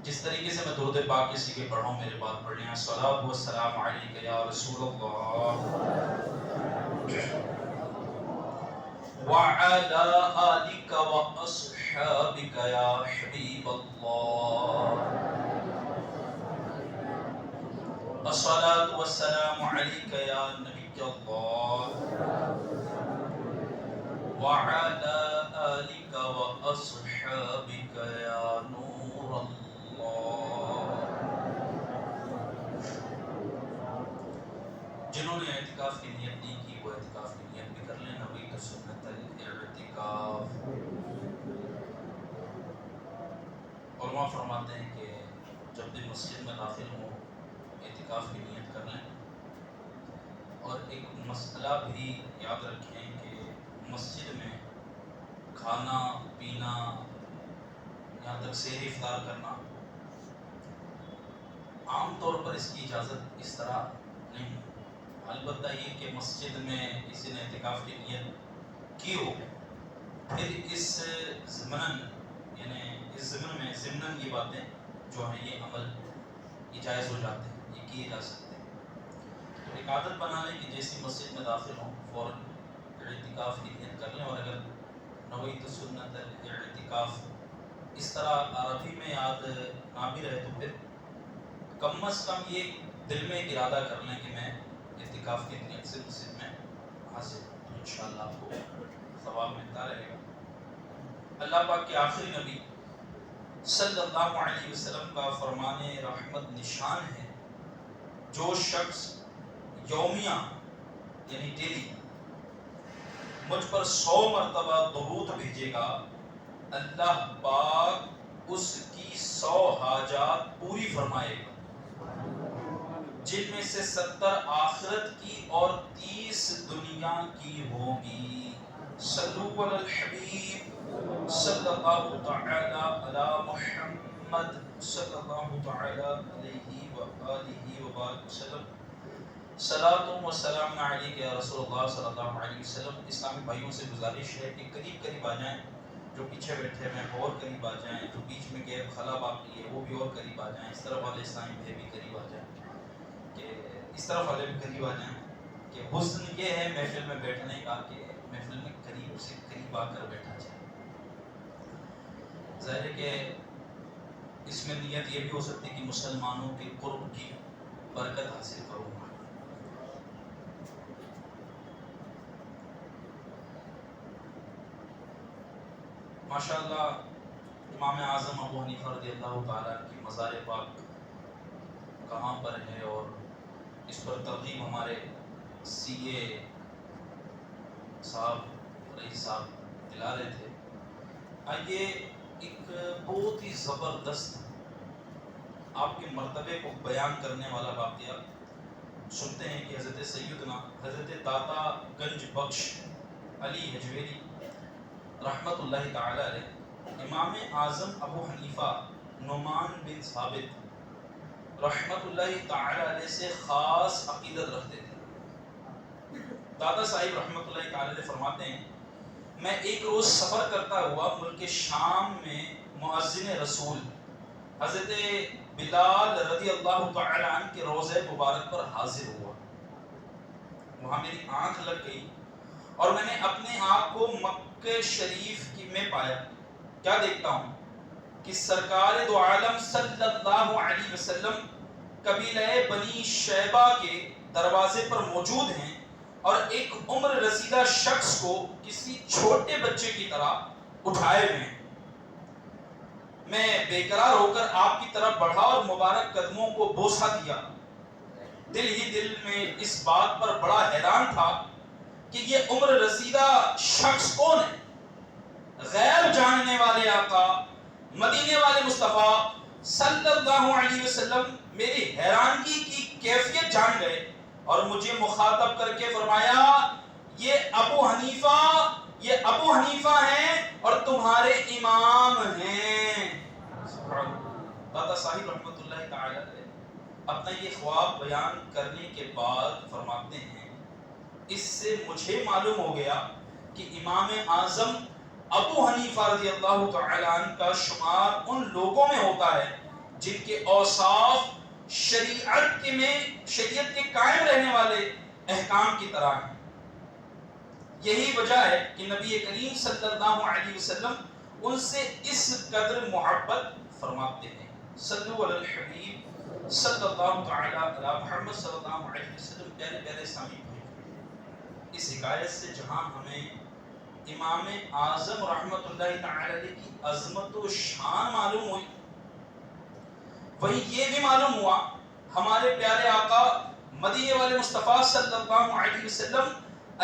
جس طریقے سے میں درود پاک کسی کے پڑھا ہوں میرے بعد پڑھ لیں الصلاۃ والسلام علیک یا رسول اللہ وعلی آلک واصحابک یا حبیب اللہ الصلاۃ والسلام علیک یا نبی اللہ وعلی آلک واصحابک یا نور اللہ. جنہوں نے اعتکاف کی نیت نہیں کی وہ اعتکاف کی نیت بھی کر لیں. نویت سنت الاعتکاف. علماء فرماتے ہیں کہ جب بھی مسجد میں داخل ہوں اعتکاف کی نیت کر لیں. اور ایک مسئلہ بھی یاد رکھیں کہ مسجد میں کھانا پینا یہاں تک سحر افطار کرنا عام طور پر اس کی اجازت اس طرح نہیں ہے. البتہ یہ کہ مسجد میں کسی نے اعتکاف کی نیت کی ہو پھر اس ضمن میں یہ باتیں جو ہیں یہ عمل یہ جائز ہو جاتے ہیں, یہ کیے جا سکتے ہیں. تو ایک عادت بنا لیں کہ جیسی مسجد میں داخل ہوں فوراً اعتکاف کی نیت کر لیں. اور اگر نویت سنت الاعتکاف اس طرح عربی میں یاد نہ بھی رہے تو پھر کم از کم یہ دل میں ایک ارادہ کر لیں کہ میں اعتکاف کی نیت سے مسجد میں حاضر ہوں, تو انشاءاللہ آپ کو ثواب ملتا رہے گا. اللہ پاک کے آخری نبی صلی اللہ علیہ وسلم کا فرمان رحمت نشان ہے جو شخص یومیہ یعنی ڈیلی مجھ پر 100 مرتبہ درود بھیجے گا اللہ پاک اس کی 100 حاجات پوری فرمائے گا, جن میں سے 70 آخرت کی اور 30 دنیا کی ہوگی. صلو علی الحبیب صلی اللہ تعالی علی محمد صلی اللہ تعالی علیہ وآلہ وبارک وسلم. صلاۃ و سلام علیک یا رسول اللہ صلی اللہ علیہ وسلم. اسلامی بھائیوں سے گزارش ہے کہ قریب قریب آ جائیں, جو پیچھے بیٹھے ہیں اور قریب آ جائیں, جو بیچ میں گیپ خلا باقی ہے وہ بھی اور قریب آ جائیں. اس طرف والے اسلامی بھائی بھی قریب آ جائیں, کہ اس طرف والے بھی قریب آ جائیں. کہ حسن یہ ہے محفل میں بیٹھنے کا کہ محفل میں قریب سے قریب آ کر بیٹھا جائے. ظاہر ہے کہ اس میں نیت یہ بھی ہو سکتی ہے کہ مسلمانوں کے قرب کی برکت حاصل کروں گا. ماشاءاللہ امام اعظم ابو حنیفہ رضی اللہ تعالیٰ کی مزار پاک کہاں پر ہے اور اس پر ترغیب ہمارے سی اے صاحب رئیس صاحب دلا رہے تھے. آئیے ایک بہت ہی زبردست آپ کے مرتبے کو بیان کرنے والا واقعہ سنتے ہیں کہ حضرت سیدنا حضرت داتا گنج بخش علی حجویری رحمت اللہ تعالی علیہ امام اعظم ابو حنیفہ نعمان بن ثابت رحمت اللہ تعالی علیہ سے خاص عقیدت رکھتے تھے. دادا صاحب رحمت اللہ تعالی علیہ فرماتے ہیں میں ایک روز سفر کرتا ہوا ملک شام میں مؤذن رسول حضرت بلال رضی اللہ تعالی عنہ کے روضہ مبارک پر حاضر ہوا. وہاں میری آنکھ لگ گئی اور میں نے اپنے آپ کو مکہ شریف کی میں پایا. کیا دیکھتا ہوں کہ سرکار دو عالم صلی اللہ علیہ وسلم قبیلہ بنی شیبہ کے دروازے پر موجود ہیں اور ایک عمر رسیدہ شخص کو کسی چھوٹے بچے کی طرح اٹھائے ہوئے ہیں. میں بے قرار ہو کر آپ کی طرف بڑھا اور مبارک قدموں کو بوسہ دیا. دل ہی دل میں اس بات پر بڑا حیران تھا کہ یہ عمر رسیدہ شخص کون ہے. غیب جاننے والے آقا مدینے والے مصطفیٰ صلی اللہ علیہ وسلم میری حیرانگی کی کیفیت جان گئے اور مجھے مخاطب کر کے فرمایا یہ ابو حنیفہ ہیں اور تمہارے امام ہیں. دادا صاحب رحمت اللہ تعالی علیہ اپنا یہ خواب بیان کرنے کے بعد فرماتے ہیں اس سے مجھے معلوم ہو گیا کہ امام اعظم ابو حنیفہ رضی اللہ تعالی عنہ کا شمار ان لوگوں میں ہوتا ہے جن کے اوصاف شریعت کے قائم رہنے والے احکام کی طرح ہیں. یہی وجہ ہے کہ نبی کریم صلی اللہ علیہ وسلم ان سے اس قدر محبت فرماتے ہیں. صلو علی الحبیب صلی اللہ تعالی علی محمد صلی اللہ علیہ وسلم. پیارے پیارے سامعین، اس حکایت سے جہاں ہمیں امام اعظم رحمت اللہ تعالی علیہ کی عظمت و شان معلوم ہوئی، وہی یہ بھی معلوم ہوا ہمارے پیارے آقا مدینے والے مصطفیٰ صلی اللہ علیہ وسلم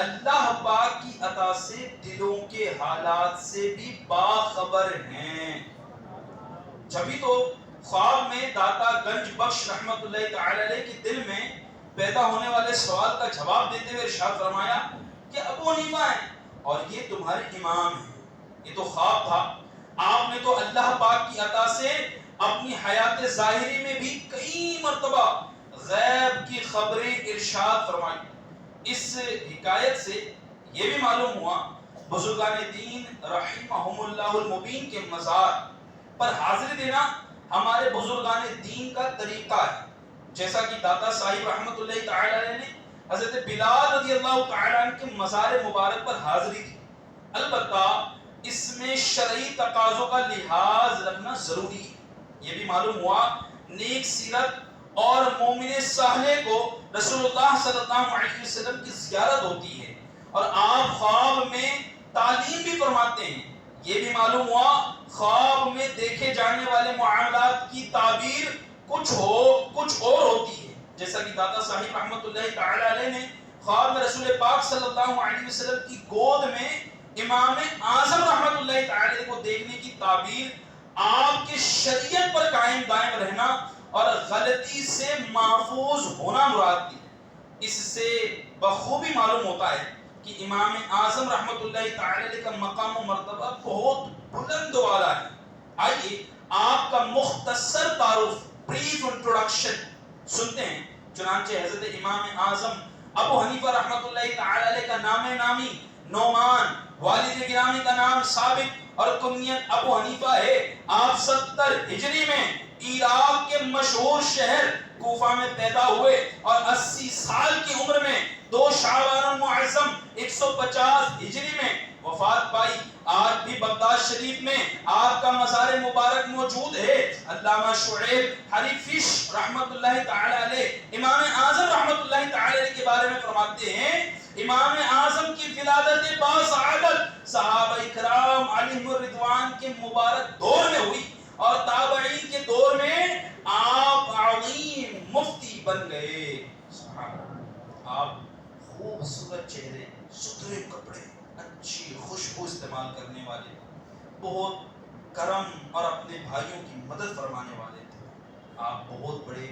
اللہ پاک کی عطا سے دلوں کے حالات سے بھی باخبر ہیں. جبھی تو خواب میں داتا گنج بخش رحمت اللہ تعالی علیہ کے دل میں پیدا ہونے والے سوال کا جواب دیتے ہوئے ارشاد فرمایا کہ ابو حنیفہ ہیں اور یہ تمہارے امام ہیں. یہ تو خواب تھا. آپ نے تو اللہ پاک کی عطا سے اپنی حیات ظاہری میں بھی کئی مرتبہ غیب کی خبریں ارشاد فرمائی. اس حکایت سے یہ بھی معلوم ہوا بزرگان دین رحمہم اللہ المبین کے مزار پر حاضری دینا ہمارے بزرگان دین کا طریقہ ہے. جیسا کہ داتا صاحب رحمت اللہ تعالی علیہ نے حضرت بلال رضی اللہ تعالی عنہ کے مزار مبارک پر حاضری دی. البتہ اس میں شرعی تقاضوں کا لحاظ رکھنا ضروری ہے. یہ بھی معلوم ہوا نیک سیرت اور مومن صالح کو رسول اللہ صلی اللہ علیہ وسلم کی زیارت ہوتی ہے اور آپ خواب میں تعلیم بھی فرماتے ہیں. یہ بھی معلوم ہوا خواب میں دیکھے جانے والے معاملات کی تعبیر کچھ اور ہوتی ہے. جیسا کہ داتا صاحب رحمت اللہ تعالی علیہ نے خواب میں رسول پاک صلی اللہ علیہ وسلم کی گود میں امام اعظم رحمت اللہ تعالی علیہ کو دیکھنے کی تعبیر آپ کے شریعت پر قائم دائم رہنا اور غلطی سے محفوظ ہونا مراد تھی. اس سے بخوبی معلوم ہوتا ہے کہ امام اعظم رحمت اللہ تعالی علیہ کا مقام و مرتبہ بہت بلند والا ہے. آئیے آپ کا مختصر تعارف بریف انٹروڈکشن سنتے ہیں. چنانچہ حضرت امام اعظم ابو حنیفہ رحمت اللہ تعالی علیہ کا نام نامی نعمان، والد گرامی کا نام ثابت اور کنیت ابو حنیفہ ہے. آپ 70 ہجری میں عراق کے مشہور شہر کوفہ میں پیدا ہوئے اور 80 سال کی عمر میں 2 شعبان المعظم 150 ہجری میں وفات پائی. آج بھی بغداد شریف میں آپ کا مزار مبارک موجود ہے. علامہ شعیب حریفش رحمت اللہ تعالی علیہ امام اعظم رحمت اللہ تعالی علیہ کے بارے میں فرماتے ہیں امام اعظم کی ولادت باسعادت صحابہ کرام علیہم الرضوان کے مبارک دور میں ہوئی اور تابعین کے دور میں آپ عظیم مفتی بن گئے. آپ خوبصورت چہرے، ستھرے کپڑے، اچھی خوشبو استعمال کرنے والے، بہت کرم اور اپنے بھائیوں کی مدد فرمانے والے تھے. آپ بہت بڑے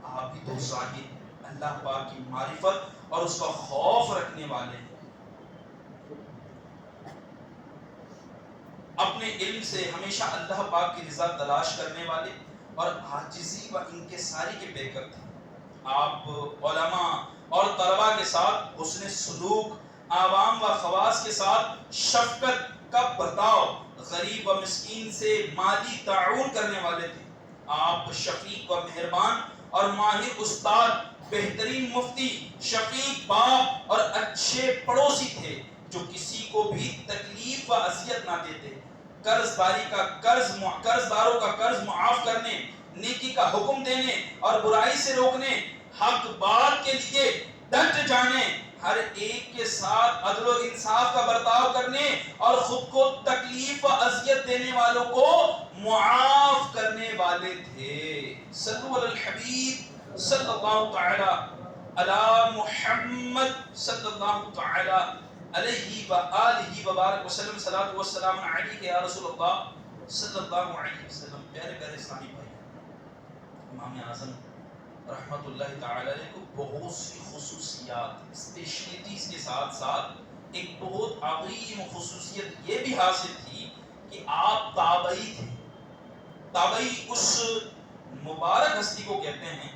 عابد و زاہد، اللہ پاک کی معرفت اور اس کا خوف رکھنے والے ہیں. اپنے علم سے ہمیشہ اللہ پاک کی رضا تلاش کرنے والے اور عاجزی و انکساری کے پیکر تھے. آپ علماء اور طلباء کے ساتھ حسن سلوک، عوام و خواص کے ساتھ شفقت کا برتاؤ، غریب و مسکین سے مالی تعاون کرنے والے تھے. آپ شفیق و مہربان اور ماہر استاد، بہترین مفتی، شفیق باپ اور اچھے پڑوسی تھے جو کسی کو بھی تکلیف و اذیت نہ دیتے. قرضداروں کا قرض معاف کرنے، نیکی کا حکم دینے اور برائی سے روکنے، حق بات کے لیے ڈٹ جانے، ہر ایک کے ساتھ عدل و انصاف کا برتاؤ کرنے اور خود کو تکلیف و اذیت دینے والوں کو معاف کرنے والے تھے. صلو علی الحبیب صلی اللہ تعالی علی محمد صلی اللہ تعالی علیہ وآلہ وبارک وسلم. صلاۃ و سلام علیک یا رسول اللہ صلی اللہ علیہ وسلم. پیارے پیارے اسلامی بھائی، امام اعظم رحمت اللہ تعالی علیہ کو بہت سی خصوصیات، اسپیشلٹیز کے ساتھ ساتھ ایک بہت عظیم خصوصیت یہ بھی حاصل تھی کہ آپ تابعی تھے. تابعی اس مبارک ہستی کو کہتے ہیں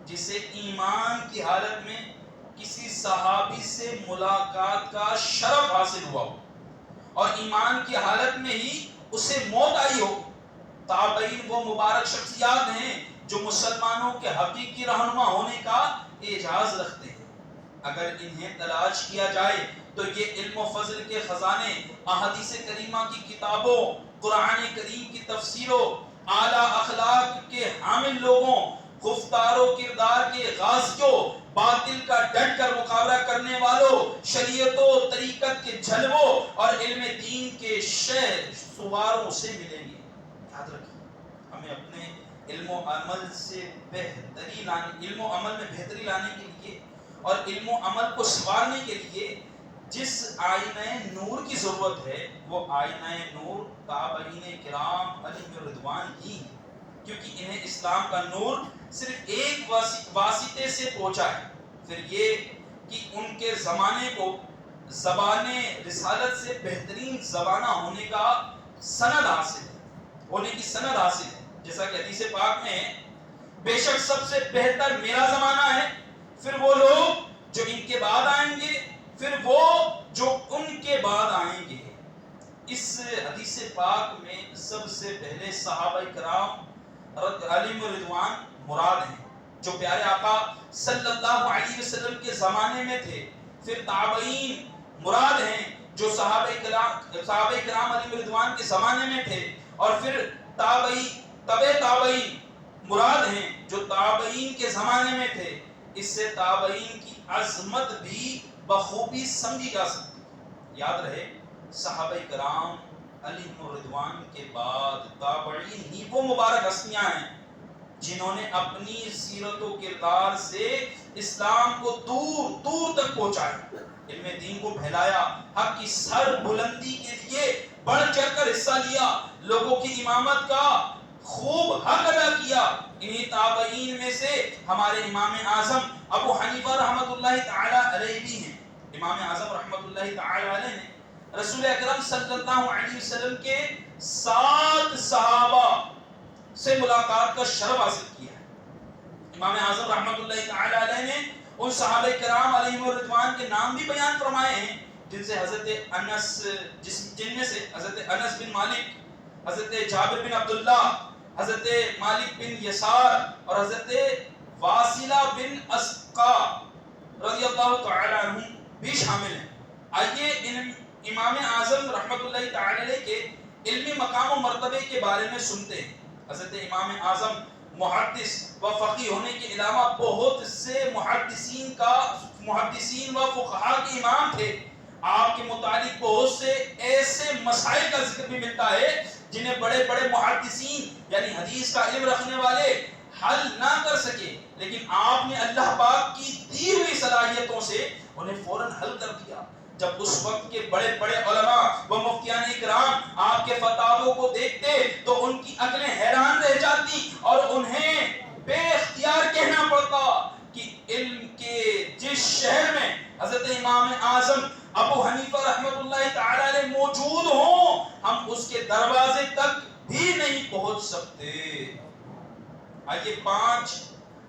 جسے ایمان کی حالت میں کسی صحابی سے ملاقات کا شرف حاصل ہوا ہو اور ایمان کی حالت میں ہی اسے موت آئی ہو. تابعین وہ مبارک شخصیات ہیں جو مسلمانوں کے حقیقی رہنما ہونے کا اعزاز رکھتے ہیں۔ اگر انہیں تلاش کیا جائے تو یہ علم و فضل کے خزانے، احادیث کریمہ کی کتابوں، قرآن کریم کی تفسیروں، اعلیٰ اخلاق کے حامل لوگوں، گفتار و کردار کے غازیوں، باطل کا ڈٹ کر مقابلہ کرنے والوں، شریعت و طریقت کے جھلووں اور علم دین کے شہ سواروں سے ملیں گے۔ یاد رکھیں، ہمیں اپنے علم و عمل سے بہتری لانے، علم و عمل میں بہتری لانے کے لیے اور علم و عمل کو سنوارنے کے لیے جس آئینہ نور کی ضرورت ہے وہ آئینہ نور تابعین کرام علیہم رضوان ہی ہیں، کیونکہ انہیں اسلام کا نور صرف ایک واسطے سے پہنچا ہے، پھر یہ کہ ان کے زمانے کو زبان رسالت سے بہترین زبانہ ہونے کا سند حاصل ہے، ہونے کی سند حاصل ہے، جیسا کہ حدیث پاک میں ہے، بے شک سب سے بہتر میرا زمانہ ہے، پھر وہ لوگ جو ان کے بعد آئیں گے، پھر وہ جو ان کے بعد آئیں گے۔ اس حدیث پاک میں سب سے پہلے صحابہ کرام علیہم رضوان مراد ہیں جو پیارے آقا صلی اللہ علیہ وسلم کے زمانے میں تھے، پھر تابعین مراد ہیں جو صحابہ کرام علیہم رضوان کے زمانے میں تھے، اور پھر تابعین مراد ہیں جو تابعین کے زمانے میں تھے۔ اس سے تابعین کی عظمت بھی بخوبی سمجھی جا سکتی ہے۔ یاد رہے، صحابہ کرام علیہم رضوان کے بعد تابعین ہی وہ مبارک ہستیاں ہیں جنہوں نے اپنی سیرت و کردار سے اسلام کو دور دور تک پہنچایا، علم دین کو پھیلایا، حق کی سر بلندی کے لیے بڑھ چڑھ کر حصہ لیا، لوگوں کی امامت کا خوب حق ادا کیا۔ انہی تابعین میں سے ہمارے امام اعظم ابو حنیفہ رحمۃ اللہ تعالی علیہ بھی ہیں۔ امام اعظم رحمۃ اللہ تعالی علیہ نے رسول اکرم صلی اللہ علیہ وسلم کے 7 صحابہ سے ملاقات کا شرف حاصل کیا ہے۔ امام اعظم رحمۃ اللہ تعالی علیہ نے ان صحابہ کرام علیہم رضوان کے نام بھی بیان فرمائے ہیں جن میں سے حضرت انس بن مالک، حضرت جابر بن عبداللہ، حضرت مالک بن یسار اور حضرت واصلہ بن اسقا رضی اللہ تعالی عنہ بھی شامل ہیں۔ آئیے ان امام اعظم رحمۃ اللہ تعالی علیہ کے علمی مقام و مرتبے کے بارے میں سنتے ہیں۔ حضرت امام اعظم محدث و فقیہ ہونے کے علاوہ بہت سے محدثین و فقہاء کے امام تھے۔ آپ کے متعلق بہت سے ایسے مسائل کا ذکر بھی ملتا ہے جنہیں بڑے بڑے محدثین یعنی حدیث کا علم رکھنے والے حل نہ کر سکے، لیکن آپ نے اللہ پاک کی دی ہوئی صلاحیتوں سے انہیں فوراً حل کر دیا۔ جب اس وقت کے بڑے بڑے علماء و مفتیان اکرام آپ کے فتاووں کو دیکھتے تو ان کی عقلیں حیران رہ جاتی اور انہیں بے اختیار کہنا پڑتا کہ علم کے جس شہر میں حضرت امام اعظم ابو حنیفہ رحمۃ اللہ تعالی علیہ موجود ہوں، ہم اس کے دروازے تک بھی نہیں پہنچ سکتے۔ آئیے 5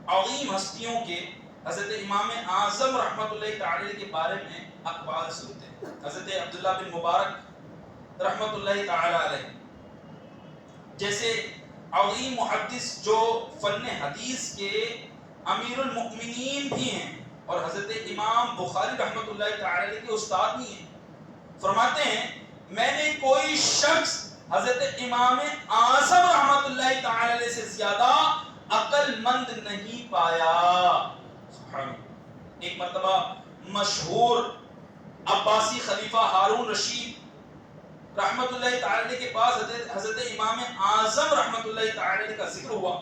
عظیم ہستیوں کے حضرت امام اعظم رحمۃ اللہ تعالی علیہ کے بارے میں اقوال سنتے ہیں۔ حضرت عبداللہ بن مبارک رحمۃ اللہ تعالی علیہ جیسے عظیم محدث جو فن حدیث کے امیر المؤمنین بھی ہیں اور حضرت امام بخاری رحمۃ اللہ تعالی علیہ کے استاد بھی ہیں، فرماتے ہیں میں نے کوئی شخص حضرت امام اعظم رحمۃ اللہ تعالی علیہ سے زیادہ عقل مند نہیں پایا۔ سبحان اللہ۔ ایک مرتبہ مشہور عباسی خلیفہ ہارون رشید رحمۃ اللہ تعالی علیہ کے پاس حضرت امام اعظم رحمۃ اللہ تعالی علیہ کا ذکر ہوا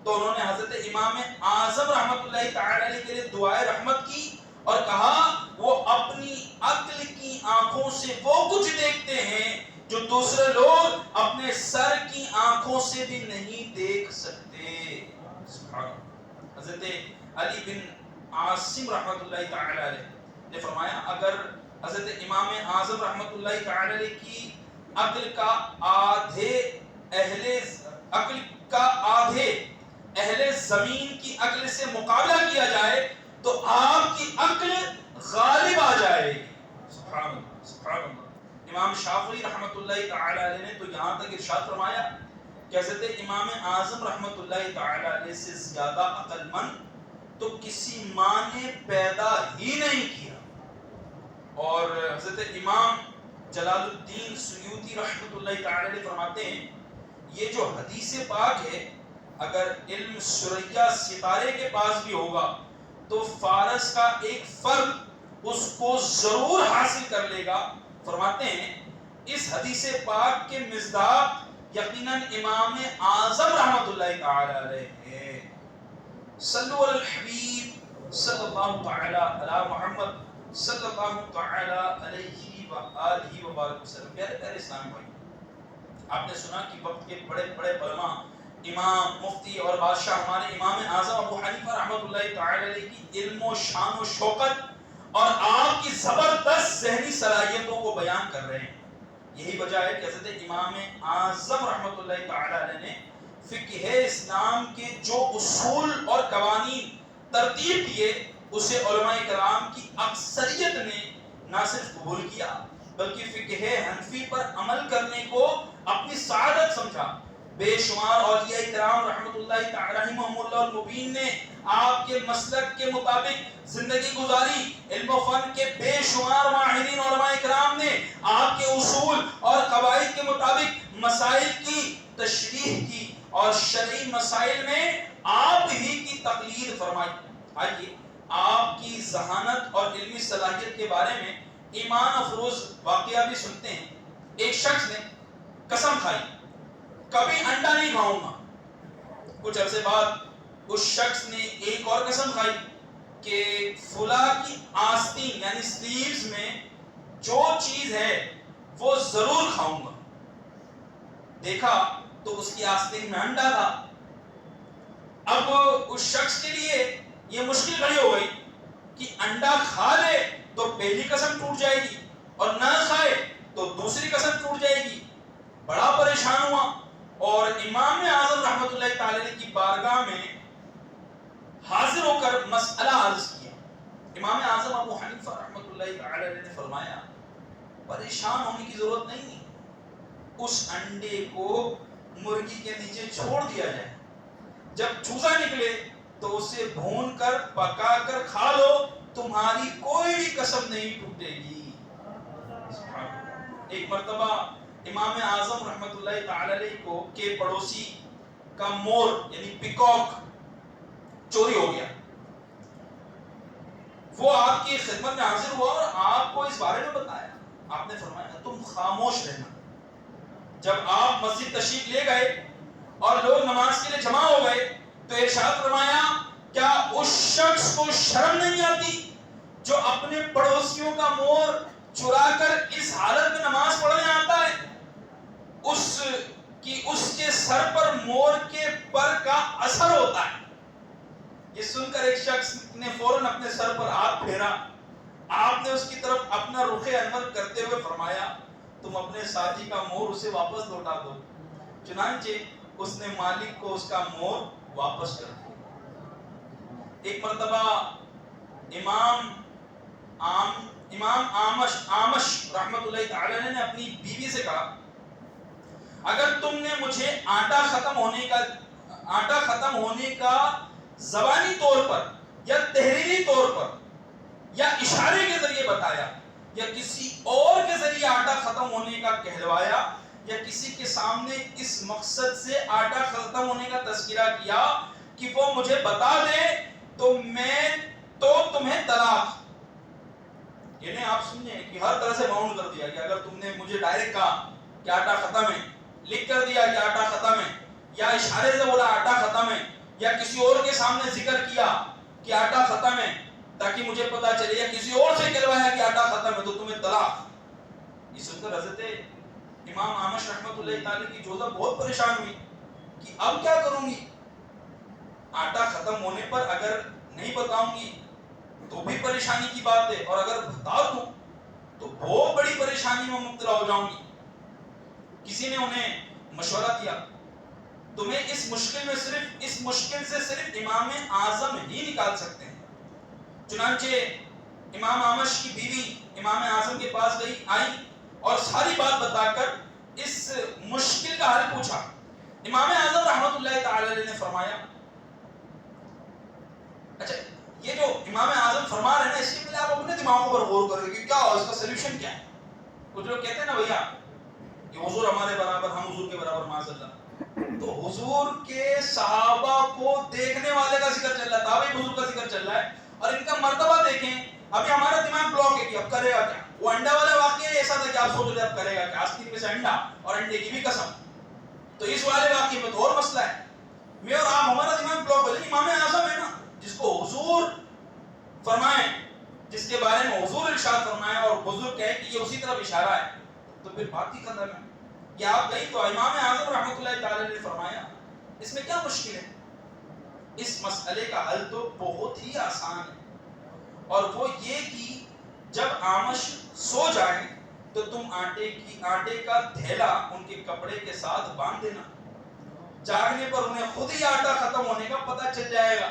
تو انہوں نے حضرت امام اعظم رحمۃ اللہ تعالی علیہ کے لیے دعائے رحمت کی اور کہا وہ اپنی عقل کی آنکھوں سے وہ کچھ دیکھتے ہیں جو دوسرے لوگ اپنے سر کی آنکھوں سے بھی نہیں دیکھ سکتے۔ سبحان اللہ۔ حضرت علی بن عاصم رحمۃ اللہ تعالی علیہ نے فرمایا اگر حضرت امام اعظم رحمۃ اللہ تعالی علیہ کی عقل کا آدھے اہل زمین کی عقل سے مقابلہ کیا جائے تو آپ کی عقل غالب آ جائے گی۔ سبحان اللہ، سبحان اللہ۔ امام شافعی رحمۃ اللہ تعالی علیہ نے تو یہاں تک ارشاد فرمایا کہ حضرت امام اعظم رحمۃ اللہ تعالی علیہ سے زیادہ عقل مند تو کسی ماں نے پیدا ہی نہیں کیا. اور حضرت امام جلال الدین سیوطی رحمۃ اللہ تعالی علیہ فرماتے ہیں یہ جو حدیث پاک ہے اگر علم سریا ستارے کے پاس بھی ہوگا تو فارس کا ایک فرد اس کو ضرور حاصل کر لے گا. فرماتے ہیں اس حدیث پاک کے مصداق یقیناً امام اعظم رحمۃ اللہ تعالی علیہ ہے. صلو علی الحبیب صلی اللہ تعالی علی محمد صلی اللہ تعالی علیہ وآلہ وبارک وسلم. پیارے پیارے اسلامی بھائی، آپ نے سنا کہ وقت کے بڑے بڑے علماء، امام، مفتی اور بادشاہ ہمارے امام اعظم ابو حنیفہ رحمۃ اللہ تعالی علیہ کی علم و شان و شوکت اور آپ کی زبردست ذہنی صلاحیتوں کو بیان کر رہے ہیں. یہی وجہ ہے کہ حضرت امام اعظم رحمۃ اللہ تعالی علیہ نے فقہ اسلام کے جو اصول اور قوانین ترتیب دیے اسے علماء کرام کی اکثریت نے نہ صرف قبول کیا بلکہ فقہ حنفی پر عمل کرنے کو اپنی سعادت سمجھا. بے شمار اولیاء کرام رحمۃ اللہ تعالی رحمہم اللہ المبین نے آپ کے مسلک کے مطابق زندگی گزاری. علم و فن کے بے شمار ماہرین علماء کرام نے آپ کے اصول اور قواعد کے مطابق مسائل کی تشریح کی اور شرعی مسائل میں آپ ہی کی تقلید فرمائی. آئیے آپ کی ذہانت اور علمی صلاحیت کے بارے میں ایمان افروز واقعہ بھی سنتے ہیں. ایک شخص نے قسم کھائی کبھی انڈا نہیں کھاؤں گا. کچھ عرصے بعد اس شخص نے ایک اور قسم کھائی کہ فلاں کی آستین یعنی سلیوز میں جو چیز ہے وہ ضرور کھاؤں گا. دیکھا تو اس کی آستین میں انڈا تھا. اب اس شخص کے لیے یہ مشکل کھڑی ہو گئی کہ انڈا کھا لے تو پہلی قسم ٹوٹ جائے گی اور نہ کھائے تو دوسری قسم ٹوٹ جائے گی. بڑا پریشان ہوا اور امام اعظم رحمۃ اللہ تعالی علیہ کی بارگاہ میں حاضر ہو کر مسئلہ عرض کیا. امام اعظم ابو حنیفہ رحمۃ اللہ تعالی علیہ نے فرمایا پریشان ہونے کی ضرورت نہیں، اس انڈے کو مرغی کے نیچے چھوڑ دیا جائے، جب چوزا نکلے تو اسے بھون کر پکا کر کھا لو، تمہاری کوئی بھی قسم نہیں ٹوٹے گی. ایک مرتبہ امام اعظم رحمت اللہ تعالی علیہ کو کے پڑوسی کا مور یعنی پیکاک چوری ہو گیا. وہ آپ کی خدمت میں حاضر ہوا اور آپ کو اس بارے میں بتایا. آپ نے فرمایا تم خاموش رہنا. جب آپ مسجد تشریف لے گئے اور لوگ نماز کے لیے جمع ہو گئے تو ارشاد فرمایا کیا اس شخص کو شرم نہیں آتی جو اپنے پڑوسیوں کا مور چرا کر اس حالت میں نماز پڑھنے آتا ہے؟ اس کے سر پر مور کے پر کا اثر ہوتا ہے. یہ سن کر ایک شخص نے فوراً اپنے سر پر ہاتھ پھیرا. آپ نے اس کی طرف اپنا رخ انور کرتے ہوئے فرمایا تم اپنے ساتھی کا مور اسے واپس لوٹا دو. چنانچہ اس نے مالک کو اس کا مور واپس کر دیا. ایک مرتبہ امام آمش رحمت اللہ تعالی نے اپنی بیوی سے کہا اگر تم نے مجھے آٹا ختم ہونے کا زبانی طور پر یا تحریری طور پر یا اشارے کے ذریعے بتایا یا کسی اور کے ذریعے آٹا ختم ہونے کا کہلوایا یا کسی کے سامنے اس مقصد سے آٹا ختم ہونے کا تذکرہ کیا کہ وہ مجھے بتا دے تو تمہیں طلاق. یعنی آپ سنیں کہ ہر طرح سے باؤنڈ کر دیا کہ اگر تم نے مجھے ڈائریکٹ کہا کہ آٹا ختم ہے، لکھ کر دیا کہ آٹا ختم ہے، یا اشارے سے بولا آٹا ختم ہے، یا کسی اور کے سامنے ذکر کیا کہ آٹا ختم ہے تاکہ مجھے پتا چلے، یا کسی اور سے کہلوایا کہ آٹا ختم ہے تو تمہیں طلاق. یہ سن کر حضرت امام آمش رحمت اللہ تعالی کی جوزہ بہت پریشان ہوئی کہ اب کیا کروں گی. آٹا ختم ہونے پر اگر نہیں بتاؤں گی تو بھی پریشانی کی بات ہے، اور اگر بتا دوں تو بہت بڑی پریشانی میں مبتلا ہو جاؤں گی. کسی نے انہیں مشورہ دیا تمہیں اس مشکل سے صرف امام اعظم ہی نکال سکتے ہیں. چنانچہ امام آمش کی بیوی امام اعظم کے پاس آئی اور ساری بات بتا کر اس مشکل کا حل پوچھا. امام اعظم رحمۃ اللہ تعالی علیہ نے فرمایا، اچھا یہ جو امام اعظم فرما رہے ہیں نا، اس کے پہلے آپ اپنے دماغوں پر غور کریں کہ کیا اس کا سولوشن کیا ہے. کچھ لوگ کہتے ہیں نا بھیا کہ حضور ہمارے برابر، ہم حضور کے برابر معاذ اللہ. تو حضور کے صحابہ کو دیکھنے والے کا ذکر چل رہا ہے، تابعی حضور کا ذکر چل رہا ہے، اور ان کا مرتبہ دیکھیں. ابھی ہمارا دماغ بلاک ہے کہ اب کرے گا کیا. وہ انڈا والا واقعہ ایسا تھا کہ آپ سوچ رہے اب کرے گا کیا، آستین میں سے انڈا اور انڈے کی بھی قسم. تو اس والے واقعے میں تو اور مسئلہ ہے. میں اور آپ ہمارا دماغ بلاک ہو جائے. امام اعظم ہے نا جس کو حضور فرمائیں، جس کے بارے میں حضور ارشاد فرمائے اور بزرگ کہے کہ یہ اسی طرف اشارہ ہے، تو پھر بات ہی ختم ہے. کہ آپ کہیں تو امام اعظم رحمۃ اللہ تعالی نے فرمایا اس میں کیا مشکل ہے. اس مسئلے کا حل تو بہت ہی آسان ہے، اور وہ یہ کہ جب آمش سو جائیں تو تم آٹے کا تھیلا ان کے کپڑے کے ساتھ باندھ دینا. جاگنے پر انہیں خود ہی آٹا ختم ہونے کا پتہ چل جائے گا.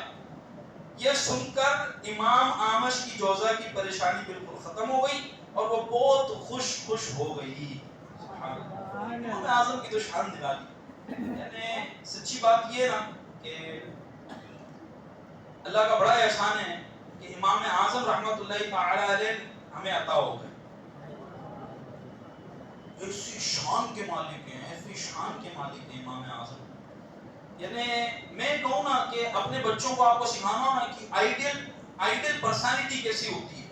یہ سن کر امام آمش کی جوزہ کی پریشانی بالکل ختم ہو گئی اور وہ بہت خوش ہو گئی. امام اعظم کی تو شان نرالی. یعنی سچی بات یہ نا کہ اللہ کا بڑا احسان ہے کہ امام اعظم رحمۃ اللہ تعالی علیہ ہمیں عطا ہو گئے. ایسی شان کے مالک ہیں، ایسی شان کے مالک ہیں امام اعظم. یعنی میں کہوں نا کہ اپنے بچوں کو آپ کو سکھانا نا کہ آئیڈیل پرسنالٹی کیسی ہوتی ہے.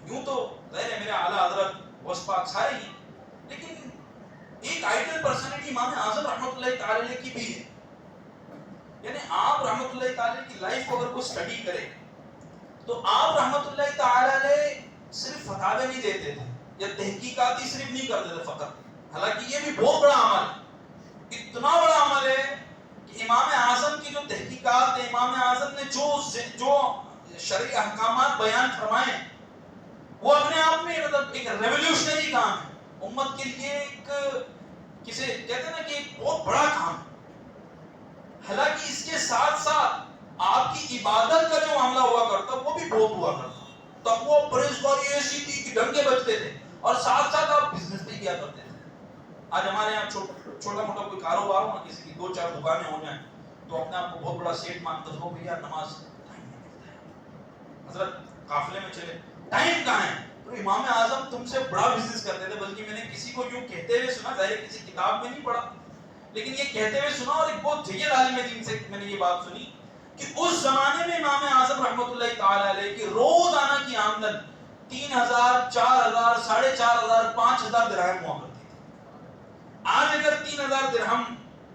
یوں تو ظاہر ہے میرے اعلیٰ حضرت غوث پاک سارے ہی، لیکن ایک آئیڈیل پرسنالٹی امام اعظم رحمۃ اللہ تعالی علیہ کی بھی ہے. یعنی آپ رحمۃ اللہ تعالی کی لائف کو اگر کوئی اسٹڈی کرے تو آپ رحمۃ اللہ تعالی علیہ صرف فتاوے نہیں دیتے تھے یا تحقیقاتی صرف نہیں کرتے تھے فقط. حالانکہ یہ بھی بہت بڑا عمل ہے، اتنا بڑا عمل ہے کہ امام اعظم کی جو تحقیقات ہے، امام اعظم نے جو شرعی احکامات بیان فرمائے، وہ اپنے آپ میں مطلب ایک ریولیوشنری کام ہے. امت کے لیے ایک کسے کہتے ہیں نا کہ ایک بہت بڑا کام ہے. حالانکہ اس کے ساتھ ساتھ آپ کی عبادت کا جو معاملہ ہوا کرتا وہ بھی بہت ہوا کرتا. تقویٰ پرہیزگاری ایسی تھی کہ ڈنگے بجتے تھے، اور ساتھ ساتھ آپ بزنس بھی کیا کرتے تھے. آج ہمارے یہاں چھوٹا موٹا کوئی کاروبار ہو نا، کسی کی 2-4 دکانیں ہو جائیں تو اپنے آپ کو بہت بڑا سیٹ مانتے ہو بھیا نماز ٹائم نہیں ملتا ہے. حضرت قافلے میں چلے ٹائم کہاں ہے. تو امام اعظم تم سے بڑا بزنس کرتے تھے. بلکہ میں نے کسی کو یوں کہتے ہوئے سنا، ظاہر کسی کتاب میں نہیں پڑھا لیکن یہ کہتے ہوئے سنا، اور ایک بہت جید عالم دین سے میں نے یہ بات سنی کہ اس زمانے میں امام اعظم رحمۃ اللہ تعالی علیہ کی روزانہ کی آمدن 3000 4000 4500 5000 درہم ہوا کرتی تھی. آج اگر 3000 درہم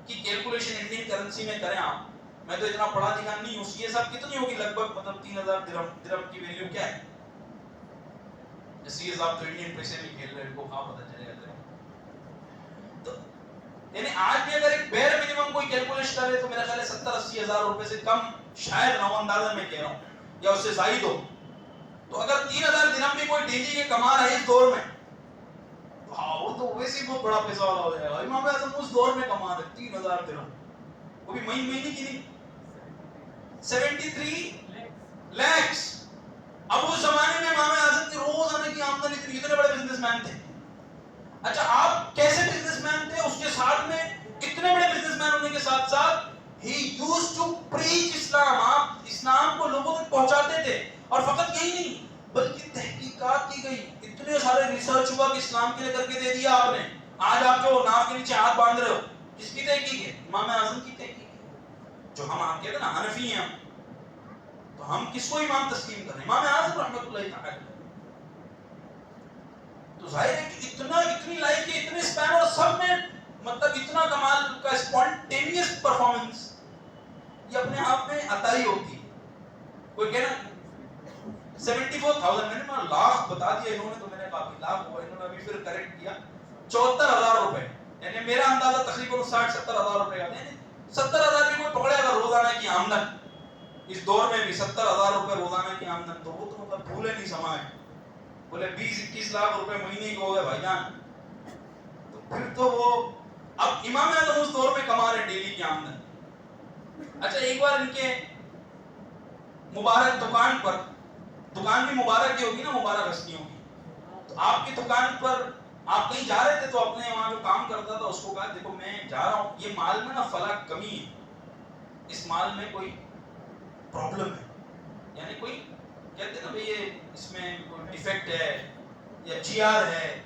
کی کیلکولیشن انڈین کرنسی میں کریں آپ، میں تو اتنا پڑھا لکھا نہیں ہوں، یہ سب کتنی ہوگی لگ بھگ، مطلب 3000 درہم کی ویلیو کیا ہے. اس آپ تو انڈین پیسے میں کھیل رہے ہیں، کو کہاں پتہ چلے گا. تو یعنی آج بھی اگر ایک بیر منیمم کوئی کیلکولیشن کرے تو میرا خیال ہے 70-80 ہزار روپے سے کم شاید نو اندازہ میں کہہ رہا ہوں، یا اس سے زائد ہو. تو اگر 3000 درہم بھی کوئی ڈیلی کے کما رہا ہے اس دور میں، وہ تو ویسے ہی بہت بڑا پیسہ والا ہو جائے گا. امام اعظم اس دور میں کما رہے 3000 درہم، وہ بھی مہینے کی نہیں، 73 lakhs. اب اس زمانے میں امام اعظم کی روزانہ کی آمدن اتنے بڑے بزنس مین تھے. اچھا آپ کیسے بزنس مین تھے؟ اس کے ساتھ میں اتنے بڑے بزنس مین ہونے کے ساتھ ساتھ he used to preach اسلام. آپ اسلام کو لوگوں تک پہنچاتے تھے، اور فقط یہی نہیں بلکہ تحقیقات کی گئی. اتنے سارے ریسرچ ہوا کہ اسلام کے لیے کر کے دے دیا آپ نے. آج آپ جو ناف کے نیچے ہاتھ باندھ رہے ہو، کس کی تحقیق ہے؟ امام اعظم کی تحقیق ہے. جو ہم کہتے ہیں نا حنفی ہیں، تو ہم کس کو امام تسلیم کریں؟ امام اعظم رحمۃ اللہ تعالی. تو ظاہر ہے کہ اتنی لائف کے اتنے سپین، اور سب میں مطلب اتنا کمال کا اسپونٹینیس پرفارمنس، یہ اپنے آپ میں عطا ہی ہوتی ہے. کوئی کہنا 74,000، میں نے لاکھ بتا دیا انہوں نے، تو میں نے کہا لاکھ ہوا، انہوں نے ابھی پھر کریکٹ کیا 74,000 روپے. یعنی میرا اندازہ تقریباً 60-70 ہزار روپے کا. یعنی 70,000 بھی کوئی پکڑے اگر روزانہ کی آمدن اس دور میں بھی 70,000 روپے روزانہ کی آمدن، تو وہ تو مطلب بھولے نہیں سمائے. بولے 20-21 لاکھ روپے مہینے کے ہو گئے بھائی جان. تو پھر تو وہ اب امام اعظم اس دور میں کما رہے ڈیلی کی آمدن. اچھا ایک بار ان کے مبارک دکان پر، دکان بھی مبارک کی ہوگی نا، مبارک ہستیوں کی، تو آپ کی دکان پر آپ کہیں جا رہے تھے تو اپنے وہاں جو کام کرتا تھا اس کو کہا دیکھو میں جا رہا ہوں، یہ مال میں نا فلاں کمی ہے، اس مال میں کوئی پرابلم ہے، یعنی کوئی کہتے ہیں نا بھئی یہ اس میں کوئی ڈیفیکٹ ہے یا جی آر ہے،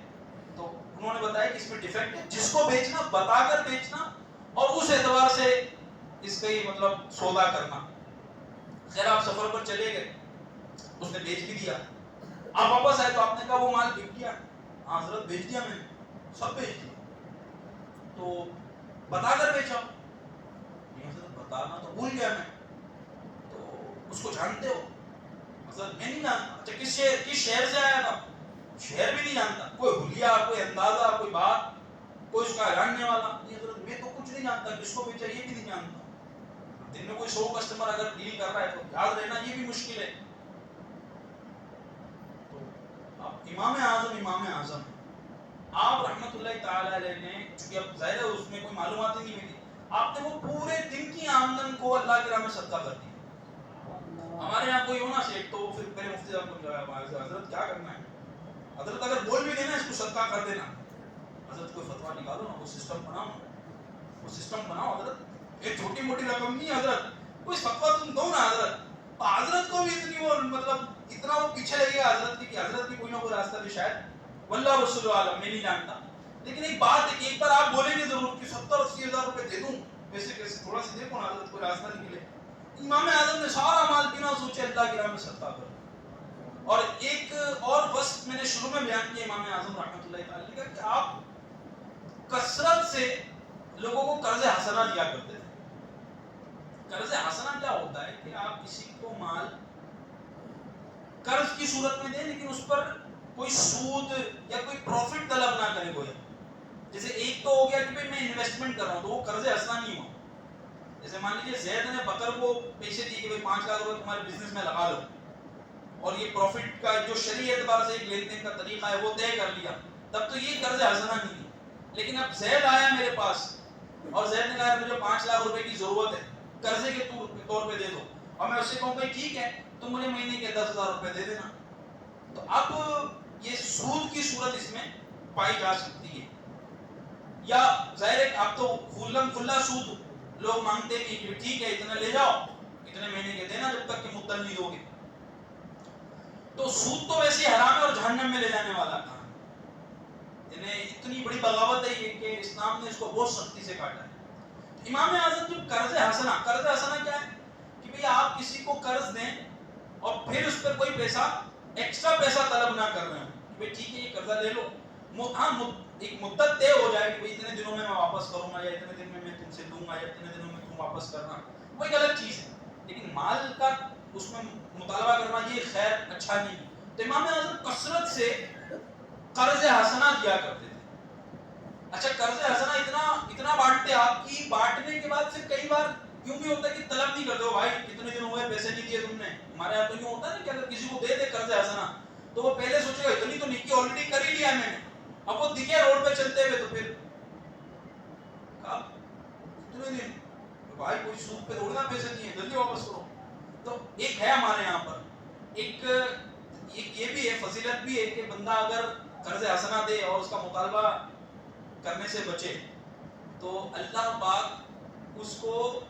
تو انہوں نے بتایا کہ اس میں ڈیفیکٹ ہے، جس کو بیچنا بتا کر بیچنا اور اس اعتبار سے اس کا ہی مطلب سودا کرنا۔ خیر آپ سفر پر چلے گئے، اس نے بیچ بھی دیا، آپ واپس آئے تو آپ نے کہا وہ مال بک گیا، ہاں حضرت بیچ دیا میں نے، سب بیچ دیا، تو بتا کر بیچا، نہیں حضرت بتانا تو بھول گیا میں، تو اس کو جانتے ہو؟ حضرت میں نہیں جانتا۔ اچھا کس شہر سے آیا تھا؟ شہر بھی نہیں جانتا، کوئی حلیہ، کوئی اندازہ، کوئی بات، کوئی اس کا جاننے والا نہیں حضرت میں تو کچھ نہیں جانتا، کس کو بیچا یہ بھی نہیں جانتا۔ دن میں کوئی 100 کسٹمر اگر ڈیل کر رہا ہے تو یاد رہنا یہ بھی مشکل ہے۔ تو اب امام اعظم آپ رحمت اللہ تعالی علیہ نے، چونکہ اب ظاہر ہے اس میں کوئی معلومات ہی نہیں ملی، آپ نے وہ پورے دن کی آمدن کو اللہ کی راہ میں صدقہ کر دیا۔ ہمارے یہاں کوئی ہونا شیخ تو پھر میرے مفتی صاحب کو حضرت کیا کرنا ہے، حضرت اگر بول بھی دینا اس کو صدقہ کر دینا، حضرت کوئی فتویٰ نکالو نا، کوئی سسٹم بناؤ نا، وہ سسٹم بناؤ حضرت، ایک چھوٹی موٹی رقم نہیں حضرت، کوئی فتویٰ تم دو نا حضرت۔ حضرت کو بھی اتنی وہ مطلب اتنا وہ پیچھے لگے گا حضرت کی کہ حضرت کی کوئی نہ کوئی راستہ بھی شاید واللہ رسول عالم میں نہیں جانتا، لیکن ایک بات ہے کہ ایک بار آپ بولیں گے ضرور کہ 70-80 ہزار روپے دے دوں، ویسے کیسے تھوڑا سا دیکھو نا حضرت کوئی راستہ نکلے۔ امام اعظم نے سارا مال بنا سوچے اللہ کی راہ میں صدقہ کر۔ اور ایک اور وصف میں نے شروع میں بیان کیا امام اعظم رحمۃ اللہ تعالی کا، کہ آپ کثرت سے لوگوں کو قرض حسنہ دیا کرتے تھے۔ قرض حسنہ کیا ہوتا ہے کہ آپ کسی کو مال قرض کی صورت میں دیں لیکن اس پر کوئی سود یا کوئی پروفٹ طلب نہ کرے کوئی۔ جیسے ایک تو ہو گیا کہ میں انویسٹمنٹ کر رہا ہوں تو وہ قرض حسنہ نہیں ہوا۔ جیسے مان لیجیے زید نے بکر کو پیسے دیے کہ 5 لاکھ روپے تمہارے بزنس میں لگا لو، اور یہ پروفٹ کا جو شرعی اعتبار سے ایک لین دین کا طریقہ ہے وہ طے کر لیا، تب تو یہ قرض حسنہ نہیں ہے۔ لیکن اب زید آیا میرے پاس اور زید نے کہا مجھے 5 لاکھ روپے کی ضرورت ہے، قرضے کے طور پہ دے دو، اور میں اس سے کہوں بھائی ٹھیک ہے تم مجھے مہینے کے 10,000 روپے دے دینا، تو اب یہ سود کی صورت اس میں پائی جا سکتی ہے۔ یا ظاہر ہے اب تو کھلا سود لوگ مانگتے بھی کہ ٹھیک ہے اتنا لے جاؤ، اتنے مہینے کے دینا جب تک کہ مدت نہیں دو گے۔ تو سود تو ویسے حرام ہے اور جہنم میں لے جانے والا کام، یعنی اتنی بڑی بغاوت ہے یہ کہ اسلام نے اس کو بہت سختی سے کاٹا ہے۔ امام اعظم جو قرض حسنہ کیا ہے کہ بھئی آپ کسی کو قرض دیں اور پھر اس پر کوئی پیسہ ایکسٹرا پیسہ طلب نہ کر رہے ہیں کہ بھئی ٹھیک ہے یہ قرضہ لے لو، ہاں ایک مدت طے ہو جائے کہ بھئی اتنے دنوں میں واپس کروں گا یا اتنے دن میں تم سے دوں گا یا اتنے دنوں میں تم واپس کرنا، وہ ایک الگ چیز ہے، لیکن مال کا اس میں مطالبہ کرنا یہ خیر اچھا نہیں ہے۔ تو امام اعظم کثرت سے قرض حسنہ دیا کرتے تھے۔ اچھا قرض حسنہ اتنا بانٹتے آپ کی، بانٹنے کے بعد پھر کئی بار یوں بھی ہوتا ہے کہ طلب نہیں کرتے ہو بھائی کتنے دن ہوئے پیسے نہیں دیے تم نے، ہمارے یہاں تو یوں ہوتا ہے نا کہ اگر کسی کو دے دے قرض حسنہ تو وہ پہلے سوچے گا اتنی تو نیکی آلریڈی کر ہی لیا میں نے، اب وہ دکھے روڈ پہ چلتے ہوئے تو پھر اتنے دن بھائی کوئی سود پہ تھوڑی نا پیسے دیے جلدی واپس کرو۔ تو ایک ہے ہمارے یہاں پر ایک یہ بھی ہے، فضیلت بھی ہے کہ بندہ اگر قرض حسنہ دے اور اس کا مطالبہ کرنے سے بچے تو اللہ پاک اس کو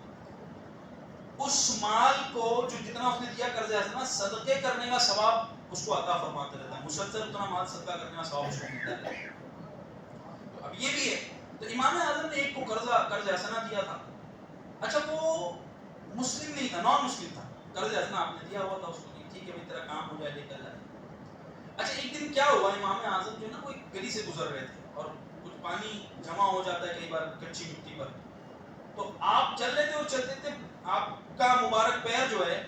اس مال کو جو جتنا اس نے دیا قرض حسنہ صدقے کرنے کا ثواب اس کو عطا فرماتے رہتا ہے، مسلسل اتنا مال صدقہ کرنے کا ثواب اس کو ملتا ہے۔ تو اب یہ بھی ہے، تو امام اعظم نے ایک کو قرض حسنہ دیا تھا، اچھا وہ مسلم نہیں تھا، نان مسلم تھا، قرض حسنہ آپ نے دیا ہوا تھا اس کو، ٹھیک ہے تیرا کام ہو جائے لے کر لائے۔ اچھا ایک دن کیا ہوا، امام اعظم جو ہے نا وہ ایک گلی سے گزر رہے تھے اور کچھ پانی جمع ہو جاتا ہے کئی بار کچی مٹی پر، تو آپ چل رہے تھے اور چلتے تھے، آپ کا مبارک پیر جو ہے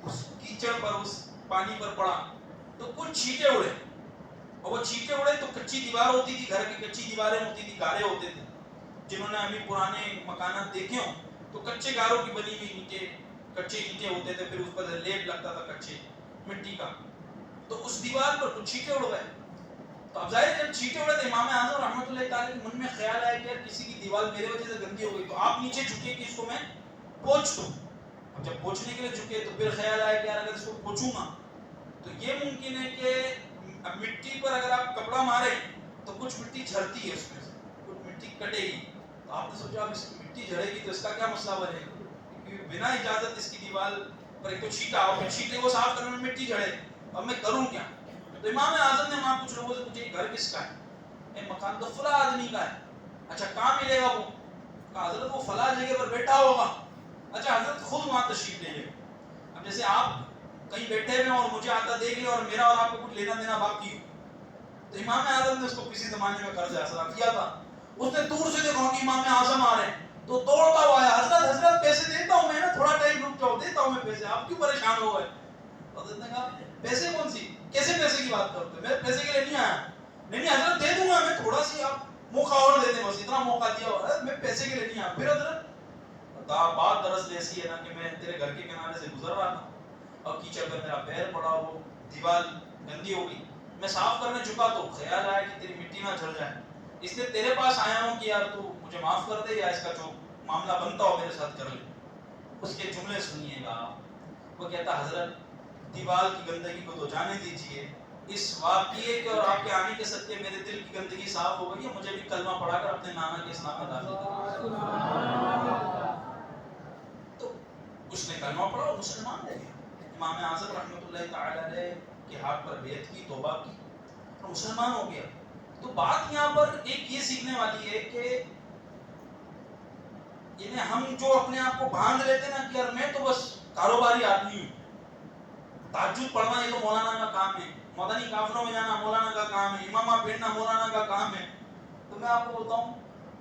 اس کیچڑ پر اس پانی پر پڑا تو کچھ چھینٹے اڑے، اور وہ چھینٹے اڑے تو کچی دیوار ہوتی تھی، گھر کی کچی دیواریں ہوتی تھی، گارے ہوتے تھے، جنہوں نے ابھی پرانے مکانات دیکھے ہوں تو کچے گاروں کی بنی ہوئی نیچے کچے اینٹیں ہوتے تھے، پھر اس پر لیپ لگتا تھا کچے مٹی کا، تو اس دیوار پر کچھ چھینٹے اڑ گئے۔ تو اب ظاہر جب چھینٹے اڑے تو امام اعظم رحمۃ اللہ تعالی کے من میں خیال آیا کہ یار کسی کی دیوار میرے وجہ سے گندی ہو گئی، تو آپ نیچے جھکے کہ اس کو میں پوچھ دوں۔ جب پوچھنے کے لیے جھکے تو پھر خیال آیا کہ یار اگر اس کو پوچھوں گا تو یہ ممکن ہے کہ اب مٹی پر اگر آپ کپڑا مارے تو کچھ مٹی جھڑتی ہے اس میں سے، کچھ مٹی کٹے گی، تو آپ نے سوچا اب اس کی مٹی جھڑے گی تو اس کا کیا مسئلہ بنے گا، کیونکہ بنا اجازت اس کی دیوار پر ایک تو چھینٹا اور پھر چھینٹے کو صاف کرنے میں مٹی جھڑے، اب میں کروں کیا؟ تو امام اعظم نے وہاں کچھ لوگوں سے پوچھا یہ گھر کس کا ہے؟ یہ مکان تو فلاں آدمی کا ہے۔ اچھا کہاں ملے گا وہ؟ کہا حضرت وہ فلاں جگہ پر بیٹھا ہوگا۔ اچھا حضرت خود وہاں تشریف لے لے۔ اب جیسے آپ کہیں بیٹھے ہوئے اور مجھے آتا دیکھ لے اور میرا اور آپ کو کچھ لینا دینا باقی ہو، تو امام اعظم نے اس کو کسی زمانے میں قرض اثر کیا تھا، اس نے دور سے دیکھا کہ امام اعظم آ رہے ہیں تو دوڑتا ہوا آیا، حضرت حضرت پیسے دیتا ہوں میں نا، تھوڑا ٹائم رک جاؤ، دیتا ہوں میں پیسے، آپ کیوں پریشان ہو گئے؟ حضرت نے کہا پیسے کون سی، کیسے پیسے کی بات کرتے میں پیسے کے لیے نہیں آیا، نہیں حضرت دے دوں گا میں، تھوڑا سی آپ موقع اور دے دیں، بس اتنا موقع دیا ہوا ہے، میں پیسے کے لیے نہیں آیا۔ پھر حضرت بات دراصل ایسی ہے نا کہ میں تیرے گھر کے کنارے سے گزر رہا تھا اور کیچڑ پہ میرا پیر پڑا، وہ دیوار گندی ہو گئی، میں صاف کرنے جھکا تو خیال آیا کہ تیری مٹی نہ جھڑ جائے، اس لیے تیرے پاس آیا ہوں کہ یار تو مجھے معاف کر دے یا اس کا جو معاملہ بنتا ہو میرے ساتھ کر لے۔ اس کے جملے سنیے گا، وہ کہتا حضرت دیوار کی گندگی کو تو جانے دیجئے، اس واقعے کے اور آپ کے آنے کے صدقے میرے دل کی گندگی صاف ہو گئی ہے، مجھے بھی کلمہ پڑھا کر اپنے نانا کے اسلام میں داخل کرنا۔ تو اس نے کلمہ پڑھا اور مسلمان ہو گیا، امام اعظم رحمۃ اللہ تعالی علیہ کے ہاتھ پر بیعت کی، توبہ کی اور مسلمان ہو گیا۔ تو بات یہاں پر ایک یہ سیکھنے والی ہے کہ ہم جو اپنے آپ کو باندھ لیتے نا کہ یار میں تو بس کاروباری آدمی ہوں، تہجد پڑھنا یہ تو مولانا کا کام ہے، مدنی کافروں میں جانا مولانا کا کام ہے، امامہ پھیرنا مولانا کا کام ہے، تو میں آپ کو بولتا ہوں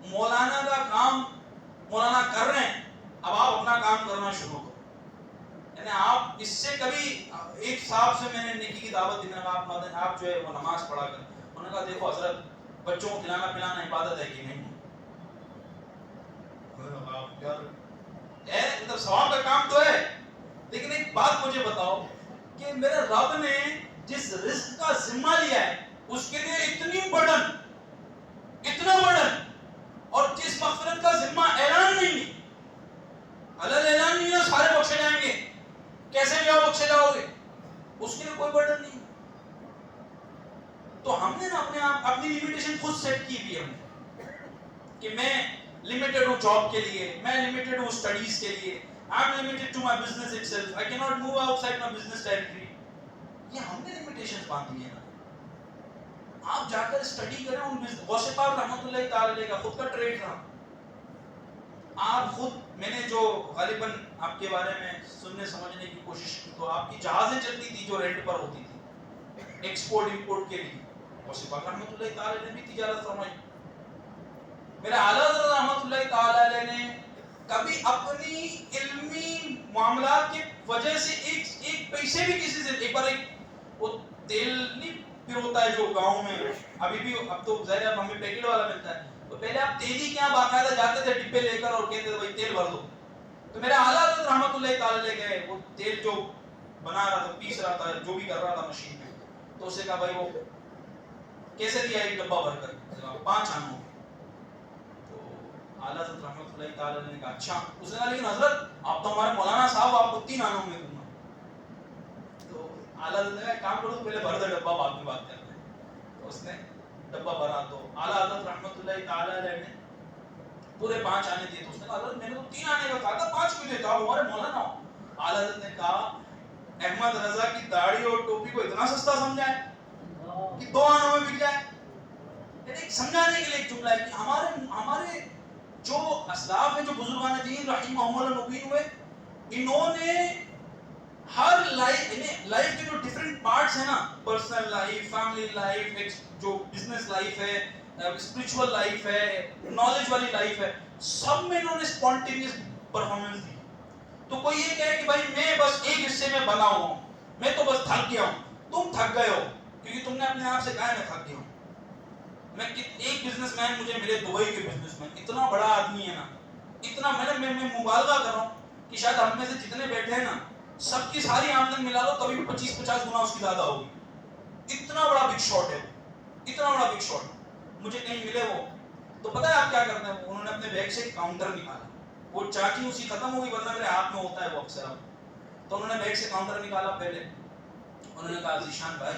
مولانا کا کام مولانا کر رہے ہیں، اب آپ اپنا کام کرنا شروع کرو۔ یعنی آپ اس سے کبھی ایک صاحب سے میں نے نیکی کی دعوت دی، آپ جو ہے وہ نماز پڑھا کر، انہوں نے کہا دیکھو حضرت بچوں کو کھلانا پلانا عبادت ہے کہ نہیں؟ مطلب ثواب کا کام تو ہے، لیکن ایک بات مجھے بتاؤ کہ میرے رب نے جس رزق کا ذمہ لیا ہے اس کے لیے اتنا برڈن اور جس مغفرت کا ذمہ اعلان نہیں، علل اعلان نہیں ہے سارے بخشے جائیں گے، کیسے جاؤ بخشے جاؤ گے، اس کے لیے کوئی برڈن نہیں۔ تو ہم نے نا اپنی لمیٹیشن خود سیٹ کی ہوئی ہے کہ میں limited ہوں جاب کے لیے، میں limited ہوں اسٹڈیز کے لیے، I am limited to my business itself, I cannot move outside my business territory۔ یہ ہم نے limitation باندھی ہے نا۔ آپ جا کر اسٹڈی کریں ان غوث پاک رحمۃ اللہ تعالی علیہ کا خود کا ٹریڈ رہا، آپ خود، میں نے جو غالباً آپ کے بارے میں سننے سمجھنے کی کوشش کی تو آپ کی جہازیں چلتی تھی جو رینٹ پر ہوتی تھی ایکسپورٹ امپورٹ کے لیے، غوث پاک رحمۃ اللہ تعالی علیہ نے بھی تجارت فرمائی۔ میرے اعلیٰ حضرت رحمۃ اللہ تعالی علیہ نے کبھی اپنی علمی معاملات کی وجہ سے ایک پیسے بھی کسی سے، ایک بار وہ تیل نہیں پھر ہوتا ہے جو گاؤں میں ابھی بھی، اب تو ظاہر ہے ہمیں پیکٹ والا ملتا ہے، تو پہلے آپ تیلی کے یہاں باقاعدہ جاتے تھے ڈبے لے کر اور کہتے تھے بھائی تیل بھر دو، تو میرے اعلیٰ حضرت رحمۃ اللہ تعالی علیہ گئے، وہ تیل جو بنا رہا تھا پیس رہا تھا جو بھی کر رہا تھا مشین میں، تو اسے کہا بھائی وہ کیسے دیا ایک ڈبہ بھر کر؟ 5 آنوں۔ اعلیٰ حضرت رحمۃ اللہ تعالی نے کہا اچھا، اس نے کہا لیکن حضرت آپ تو ہمارے مولانا صاحب، آپ کو 3 آنوں میں دوں گا۔ تو اعلیٰ حضرت نے کہا کام کرو پہلے بھر دے ڈبہ، بعد میں بات کرتے ہیں۔ تو اس نے ڈبہ بھرا تو اعلیٰ حضرت رحمۃ اللہ تعالی علیہ نے پورے 5 آنے دیے، تو اس نے کہا حضرت میں نے تو 3 آنے کا کہا تھا، 5 کیوں دیتا، آپ ہمارے مولانا ہو۔ اعلیٰ حضرت نے کہا احمد رضا کی داڑھی اور ٹوپی کو اتنا سستا سمجھا ہے کہ 2 آنوں میں بک جائے؟ یعنی سمجھانے کے لیے ایک جملہ ہے کہ ہمارے جو اسلاف ہیں، جو بزرگان دین رحمہم اللہ مبین ہوئے، انہوں نے ہر لائف کے جو ڈیفرنٹ پارٹس ہیں نا، پرسنل لائف، فیملی لائف، جو بزنس لائف ہے، اسپرچول لائف ہے، نالج والی لائف ہے، سب میں انہوں نے اسپونٹینیس پرفارمنس دی۔ تو کوئی یہ کہے کہ بھائی میں بس ایک حصے میں بنا ہوا ہوں، میں تو بس تھک گیا ہوں، تم تھک گئے ہو کیونکہ تم نے اپنے آپ سے کہا ہے میں تھک گیا ہوں۔ میں ایک بزنس مین مجھے ملے، دبئی کے بزنس مین، اتنا بڑا آدمی ہے نا، اتنا میں مبالغہ کر رہا ہوں کہ شاید ہم میں سے جتنے بیٹھے ہیں نا سب کی ساری آمدن ملا لو کبھی 25-50 گنا اس کی زیادہ ہوگی، اتنا بڑا بگ شاٹ ہے، اتنا بڑا بگ شاٹ۔ مجھے کہیں ملے وہ، تو پتہ ہے آپ کیا کرتے ہیں، انہوں نے اپنے بیگ سے ایک کاؤنٹر نکالا، وہ چاچی اسی ختم ہوگی ورنہ میرے ہاتھ میں ہوتا ہے وہ اکثر اب، تو انہوں نے بیگ سے کاؤنٹر نکالا، پہلے انہوں نے کہا ذیشان بھائی